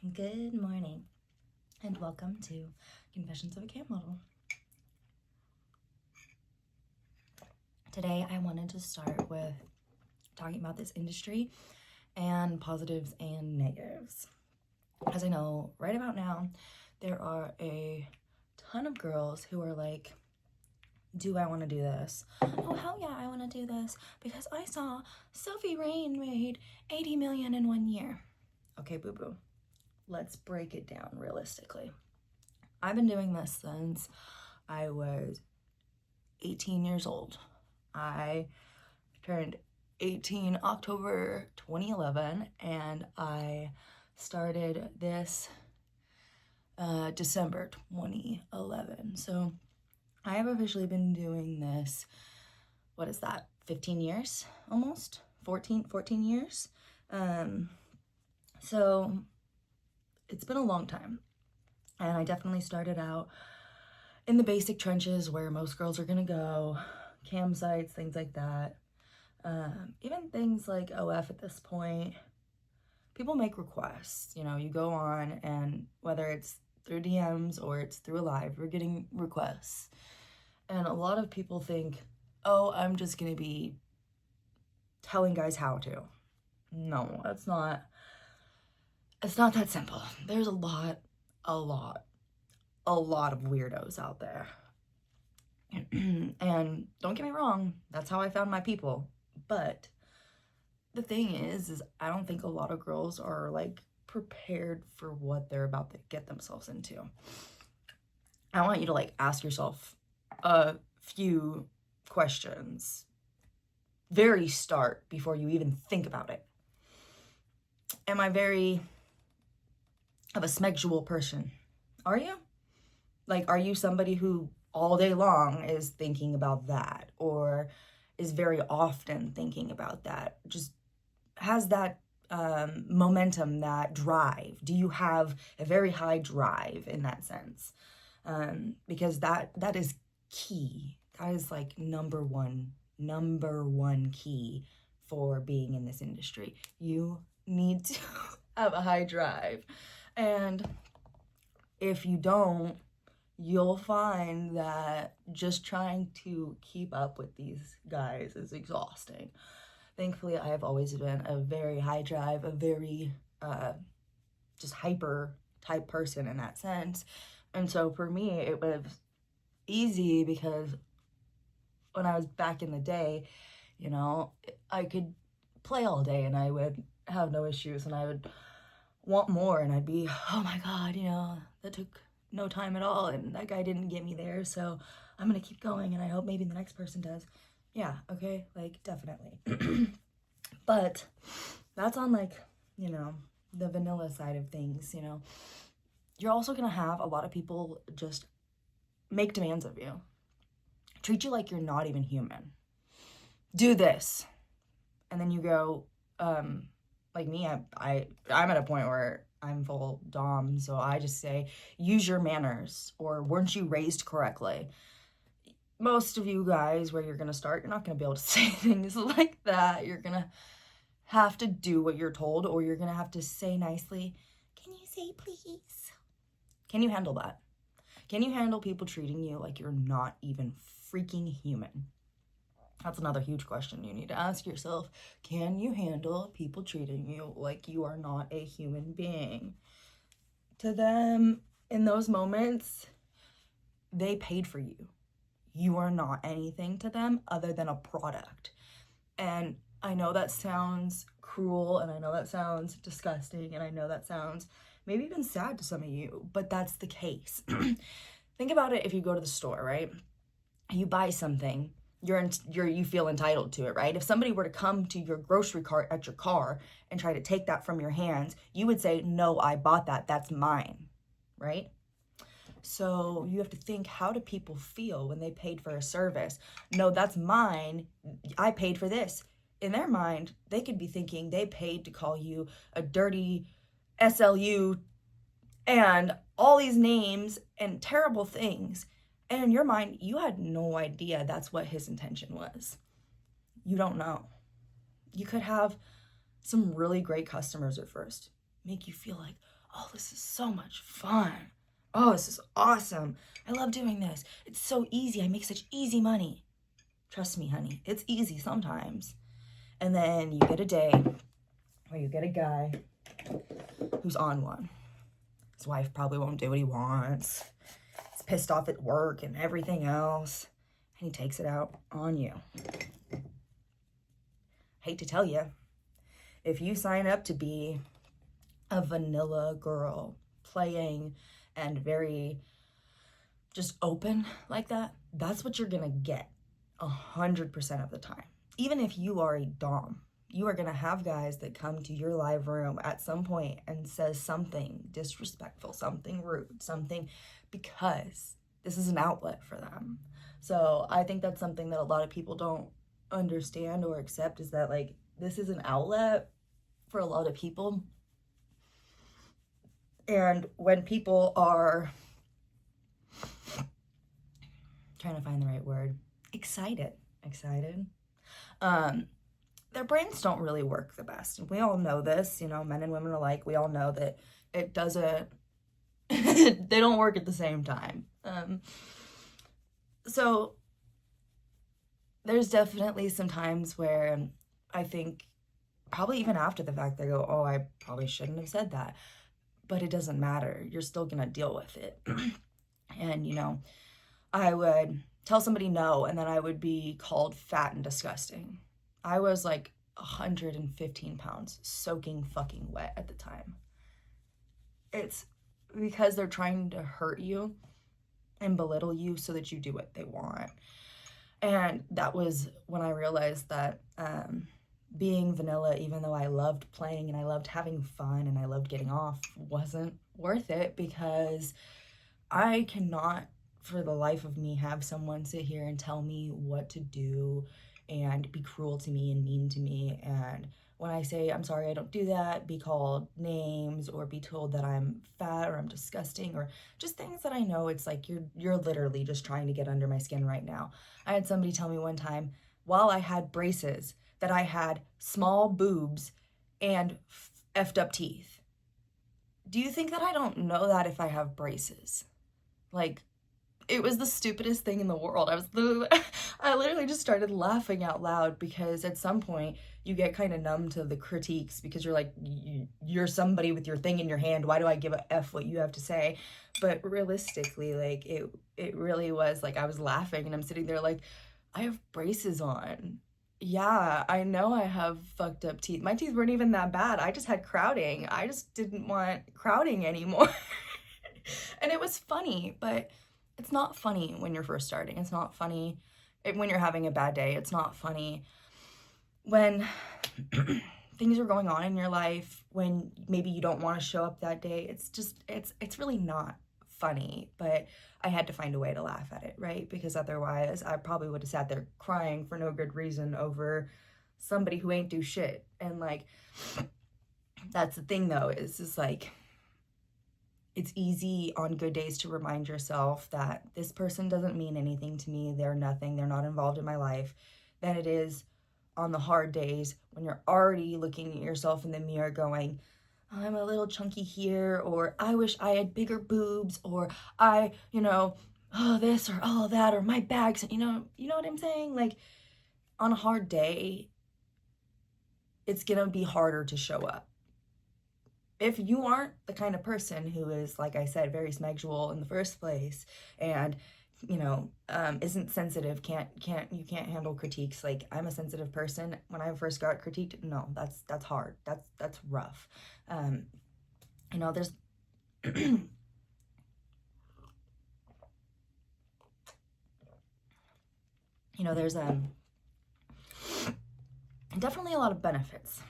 Good morning, and welcome to Confessions of a Camp Model. Today, I wanted to start with talking about this industry and positives and negatives. As I know, right about now, there are a ton of girls who are like, do I want to do this? Oh, hell yeah, I want to do this because I saw Sophie Rain made 80 million in 1 year. Okay, boo-boo. Let's break it down realistically. I've been doing this since I was 18 years old. I turned 18 October 2011, and I started this December 2011. So I have officially been doing this, 15 years almost? 14 years? So it's been a long time. And I definitely started out in the basic trenches where most girls are gonna go, campsites, things like that. Even things like OF at this point, people make requests. You go on, and whether it's through DMs or it's through a live, we're getting requests. And a lot of people think, oh, I'm just gonna be telling guys how to. No, it's not that simple. There's a lot of weirdos out there. And don't get me wrong, that's how I found my people. But the thing is I don't think a lot of girls are like prepared for what they're about to get themselves into. I want you to like ask yourself a few questions very start before you even think about it. Am I very of a sexual person? Are you? Like, are you somebody who all day long is thinking about that, or is very often thinking about that? Just has that momentum, that drive? Do you have a very high drive in that sense? Because that is key. That is like number one key for being in this industry. You need to have a high drive. And if you don't, you'll find that just trying to keep up with these guys is exhausting. Thankfully, I have always been a very high drive, a very just hyper type person in that sense. And so for me, it was easy because when I was back in the day, I could play all day and I would have no issues, and I would want more, and I'd be, oh my God, that took no time at all, and that guy didn't get me there, so I'm gonna keep going, and I hope maybe the next person does. Yeah, okay, like, definitely. But that's on, like, the vanilla side of things. You're also gonna have a lot of people just make demands of you, treat you like you're not even human. Do this, and then you go, like me, I'm at a point where I'm full dom, so I just say, use your manners, or weren't you raised correctly? Most of you guys, where you're gonna start, you're not gonna be able to say things like that. You're gonna have to do what you're told, or you're gonna have to say nicely, can you say please? Can you handle that? Can you handle people treating you like you're not even freaking human? That's another huge question you need to ask yourself. Can you handle people treating you like you are not a human being? To them, in those moments, they paid for you. You are not anything to them other than a product. And I know that sounds cruel, and I know that sounds disgusting, and I know that sounds maybe even sad to some of you, but that's the case. Think about it. If you go to the store, right? You buy something, you feel entitled to it, right? If somebody were to come to your grocery cart at your car and try to take that from your hands, you would say, no, I bought that, that's mine, right? So you have to think, how do people feel when they paid for a service? No, that's mine, I paid for this. In their mind, they could be thinking they paid to call you a dirty SLU and all these names and terrible things. And in your mind, you had no idea that's what his intention was. You don't know. You could have some really great customers at first, make you feel like, oh, this is so much fun. Oh, this is awesome. I love doing this. It's so easy. I make such easy money. Trust me, honey, it's easy sometimes. And then you get a day where you get a guy who's on one. His wife probably won't do what he wants. He's pissed off at work and everything else. And he takes it out on you. Hate to tell you, if you sign up to be a vanilla girl playing and very just open like that, that's what you're gonna get 100% of the time. Even if you are a dom, you are gonna have guys that come to your live room at some point and says something disrespectful, something rude, something, because this is an outlet for them. So I think that's something that a lot of people don't understand or accept, is that like this is an outlet for a lot of people. And when people are, trying to find the right word, excited, their brains don't really work the best. And we all know this, you know, men and women alike, we all know that it doesn't, they don't work at the same time. So there's definitely some times where I think, probably even after the fact, they go, oh, I probably shouldn't have said that. But it doesn't matter. You're still going to deal with it. And, you know, I would tell somebody no, and then I would be called fat and disgusting. I was like 115 pounds, soaking fucking wet at the time. It's because they're trying to hurt you and belittle you so that you do what they want. And that was when I realized that being vanilla, even though I loved playing and I loved having fun and I loved getting off, wasn't worth it, because I cannot for the life of me have someone sit here and tell me what to do and be cruel to me and mean to me. And when I say, I'm sorry, I don't do that, be called names or be told that I'm fat or I'm disgusting or just things that I know it's like you're literally just trying to get under my skin right now. I had somebody tell me one time, while I had braces, that I had small boobs and effed up teeth. Do you think that I don't know that if I have braces? Like, it was the stupidest thing in the world. I literally just started laughing out loud, because at some point you get kind of numb to the critiques, because you're like, you're somebody with your thing in your hand. Why do I give a F what you have to say? But realistically, like it really was like I was laughing and I'm sitting there like, I have braces on. Yeah, I know I have fucked up teeth. My teeth weren't even that bad. I just had crowding. I just didn't want crowding anymore. And it was funny, but it's not funny when you're first starting. It's not funny when you're having a bad day. It's not funny when things are going on in your life, when maybe you don't want to show up that day. It's just, it's really not funny, but I had to find a way to laugh at it, right? Because otherwise I probably would have sat there crying for no good reason over somebody who ain't do shit. And like, that's the thing though, is like, it's easy on good days to remind yourself that this person doesn't mean anything to me. They're nothing. They're not involved in my life. Than it is on the hard days when you're already looking at yourself in the mirror going, I'm a little chunky here, or I wish I had bigger boobs, or I, oh, this or all that, or my bags, you know what I'm saying? Like, on a hard day, it's gonna be harder to show up. If you aren't the kind of person who is, like I said, very sexual in the first place, and isn't sensitive, you can't handle critiques. Like, I'm a sensitive person. When I first got critiqued, no, that's hard. That's rough. There's there's definitely a lot of benefits.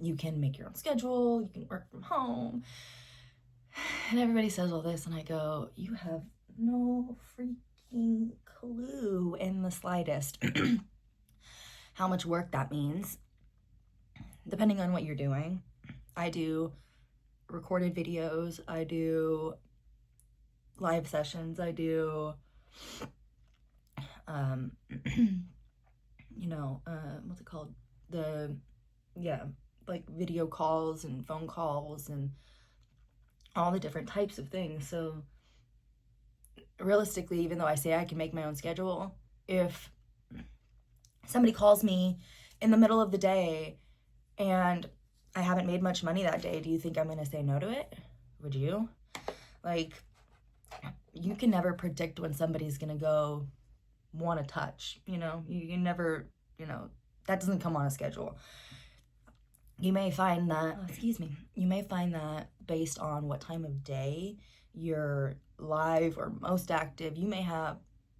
You can make your own schedule, you can work from home, and everybody says all this, and I go, you have no freaking clue in the slightest how much work that means, depending on what you're doing. I do recorded videos, I do live sessions, I do what's it called, like video calls and phone calls, and all the different types of things. So realistically, even though I say I can make my own schedule, if somebody calls me in the middle of the day and I haven't made much money that day, do you think I'm going to say no to it? Would you? Like, you can never predict when somebody's going to go want to touch, you know? You can never, you know, that doesn't come on a schedule. You may find that, you may find that based on what time of day you're live or most active, you may have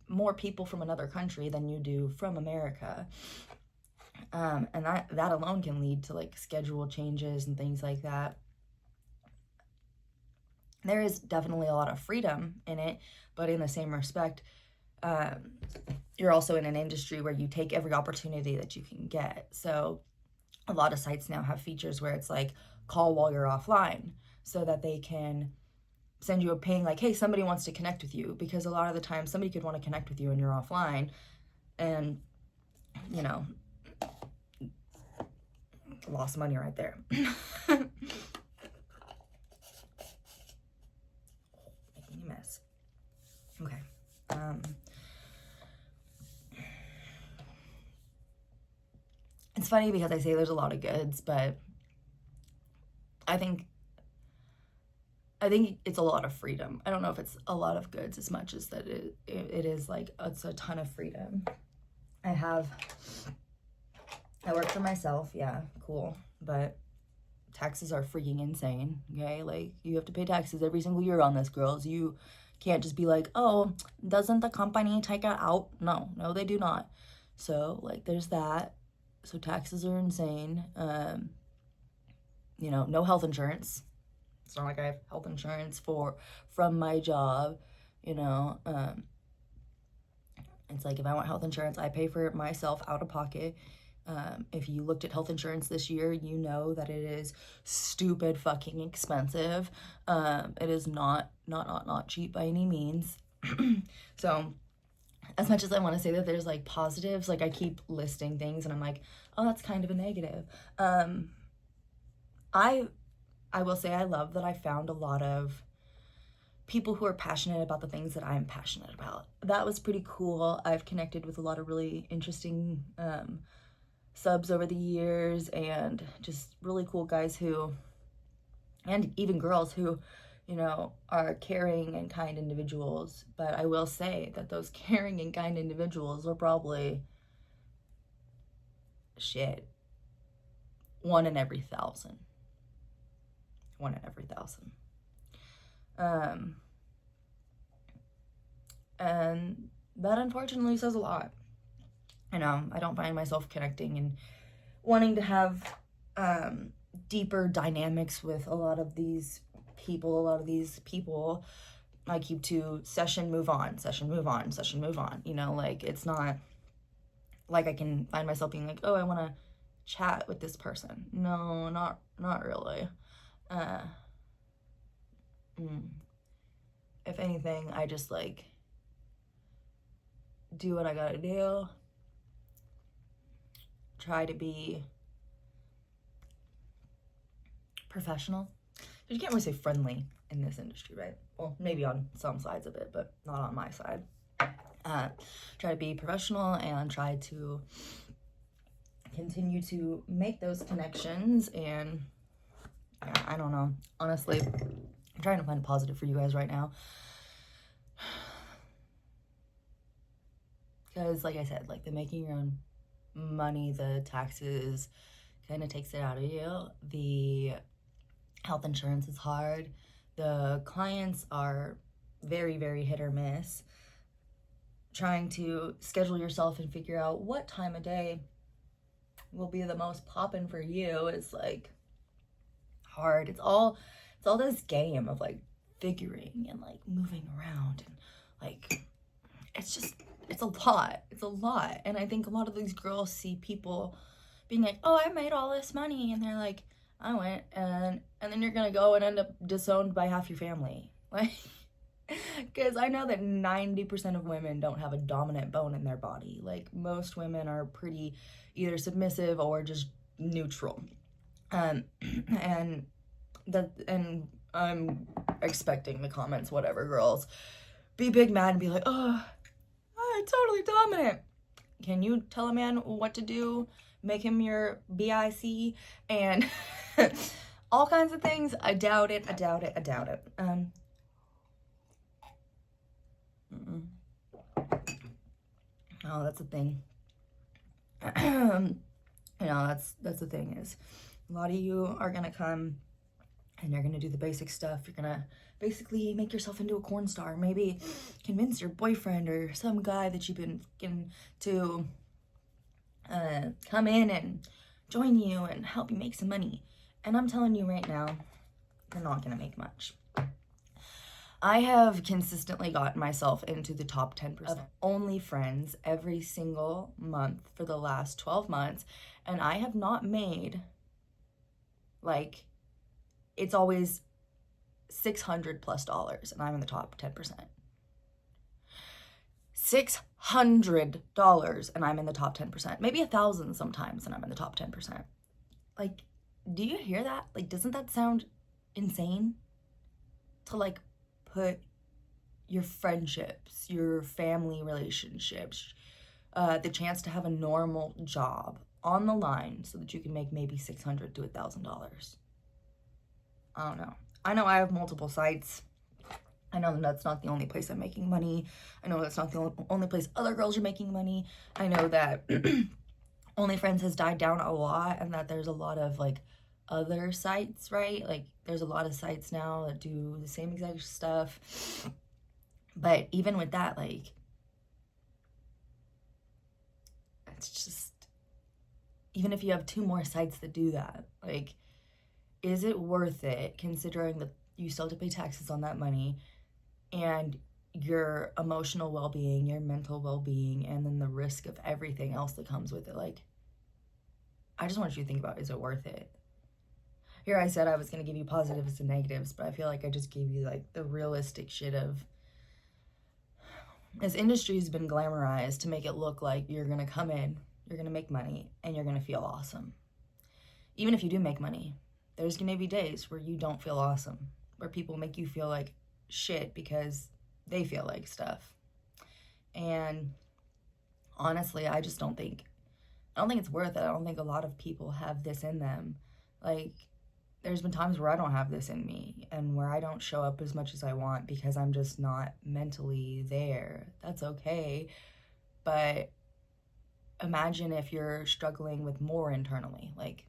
more people from another country than you do from America. And that alone can lead to like schedule changes and things like that. There is definitely a lot of freedom in it, but in the same respect, you're also in an industry where you take every opportunity that you can get. So a lot of sites now have features where it's like call while you're offline, so that they can send you a ping like, hey, somebody wants to connect with you, because a lot of the time somebody could want to connect with you and you're offline, and you know, lost money right there. Making a mess. Okay. It's funny because I say there's a lot of goods, but I think it's a lot of freedom. I don't know if it's a lot of goods as much as that it is like it's a ton of freedom. I work for myself, yeah, cool, but taxes are freaking insane, okay? Like, you have to pay taxes every single year on this, girls. You can't just be like, oh, doesn't the company take it out? No, they do not. So, like, there's that. So taxes are insane. You know, no health insurance. It's not like I have health insurance from my job, you know. It's like if I want health insurance, I pay for it myself out of pocket. If you looked at health insurance this year, you know that it is stupid fucking expensive. It is not cheap by any means. So as much as I want to say that there's like positives, like I keep listing things and I'm like, oh, that's kind of a negative. I will say I love that I found a lot of people who are passionate about the things that I'm passionate about. That was pretty cool. I've connected with a lot of really interesting subs over the years, and just really cool guys who, and even girls who, you know, are caring and kind individuals. But I will say that those caring and kind individuals are probably, shit, 1 in every 1,000. 1 in every 1,000. And that unfortunately says a lot. You know, I don't find myself connecting and wanting to have deeper dynamics with a lot of these people. I keep to session, move on, session, move on, session, move on. You know, like, it's not like I can find myself being like, oh, I want to chat with this person. No, not really. If anything, I just like do what I gotta do, try to be professional. You can't really say friendly in this industry, right? Well, maybe on some sides of it, but not on my side. Try to be professional and try to continue to make those connections. And I don't know, honestly, I'm trying to find a positive for you guys right now, because like I said, like, the making your own money, the taxes kind of takes it out of you. The health insurance is hard. The clients are very, very hit or miss. Trying to schedule yourself and figure out what time of day will be the most poppin' for you is like hard. It's all this game of like figuring and like moving around, and like it's a lot. And I think a lot of these girls see people being like, oh, I made all this money, and they're like, I went, and then you're gonna go and end up disowned by half your family. Like, because I know that 90% of women don't have a dominant bone in their body. Like, most women are pretty either submissive or just neutral. And I'm expecting the comments, whatever, girls. Be big mad and be like, oh, I'm totally dominant. Can you tell a man what to do? Make him your BIC and all kinds of things? I doubt it. I doubt it. I doubt it. Oh, that's the thing. You know, that's the thing is, a lot of you are gonna come and you're gonna do the basic stuff. You're gonna basically make yourself into a corn star. Maybe convince your boyfriend or some guy that you've been getting to come in and join you and help you make some money. And I'm telling you right now, you're not gonna make much. I have consistently gotten myself into the top 10% of OnlyFriends every single month for the last 12 months. And I have not made, like, it's always $600+ and I'm in the top 10%. $600 and I'm in the top 10%. Maybe 1,000 sometimes and I'm in the top 10%. Like, do you hear that? Like, doesn't that sound insane? To, like, put your friendships, your family relationships, the chance to have a normal job on the line so that you can make maybe $600 to $1,000. I don't know. I know I have multiple sites. I know that's not the only place I'm making money. I know that's not the only place other girls are making money. I know that OnlyFriends has died down a lot and that there's a lot of, like, other sites, right? Like, there's a lot of sites now that do the same exact stuff. But even with that, like, it's just, even if you have 2 more sites that do that, like, is it worth it considering that you still have to pay taxes on that money and your emotional well-being, your mental well-being, and then the risk of everything else that comes with it? Like, I just want you to think about, is it worth it? Here I said I was going to give you positives and negatives, but I feel like I just gave you, like, the realistic shit of, this industry's been glamorized to make it look like you're going to come in, you're going to make money, and you're going to feel awesome. Even if you do make money, there's going to be days where you don't feel awesome, where people make you feel like shit because they feel like stuff. And honestly, I don't think it's worth it. I don't think a lot of people have this in them. Like, there's been times where I don't have this in me and where I don't show up as much as I want because I'm just not mentally there. That's okay. But imagine if you're struggling with more internally. Like,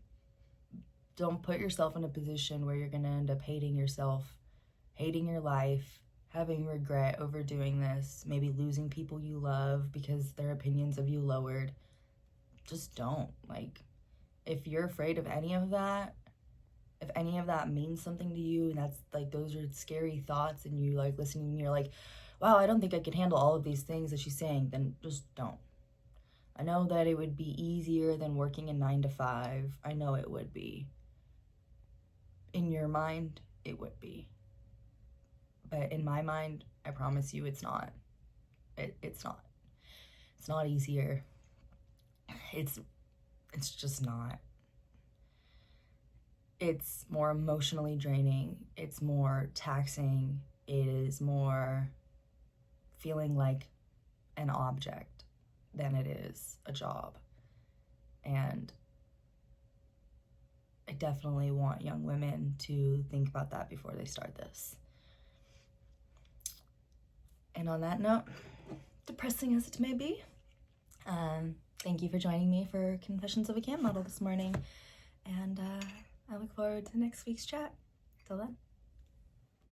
don't put yourself in a position where you're going to end up hating yourself, hating your life, having regret over doing this, maybe losing people you love because their opinions of you lowered. Just don't. Like, if you're afraid of any of that, if any of that means something to you and that's, like, those are scary thoughts and you, like, listening and you're like, wow, I don't think I could handle all of these things that she's saying, then just don't. I know that it would be easier than working a 9 to 5. I know it would be. In your mind, it would be. But in my mind, I promise you it's not. It's not. It's not easier. It's just not. It's more emotionally draining. It's more taxing. It is more feeling like an object than it is a job. And I definitely want young women to think about that before they start this. And on that note, depressing as it may be, thank you for joining me for Confessions of a Cam Model this morning. And I look forward to next week's chat. Till then.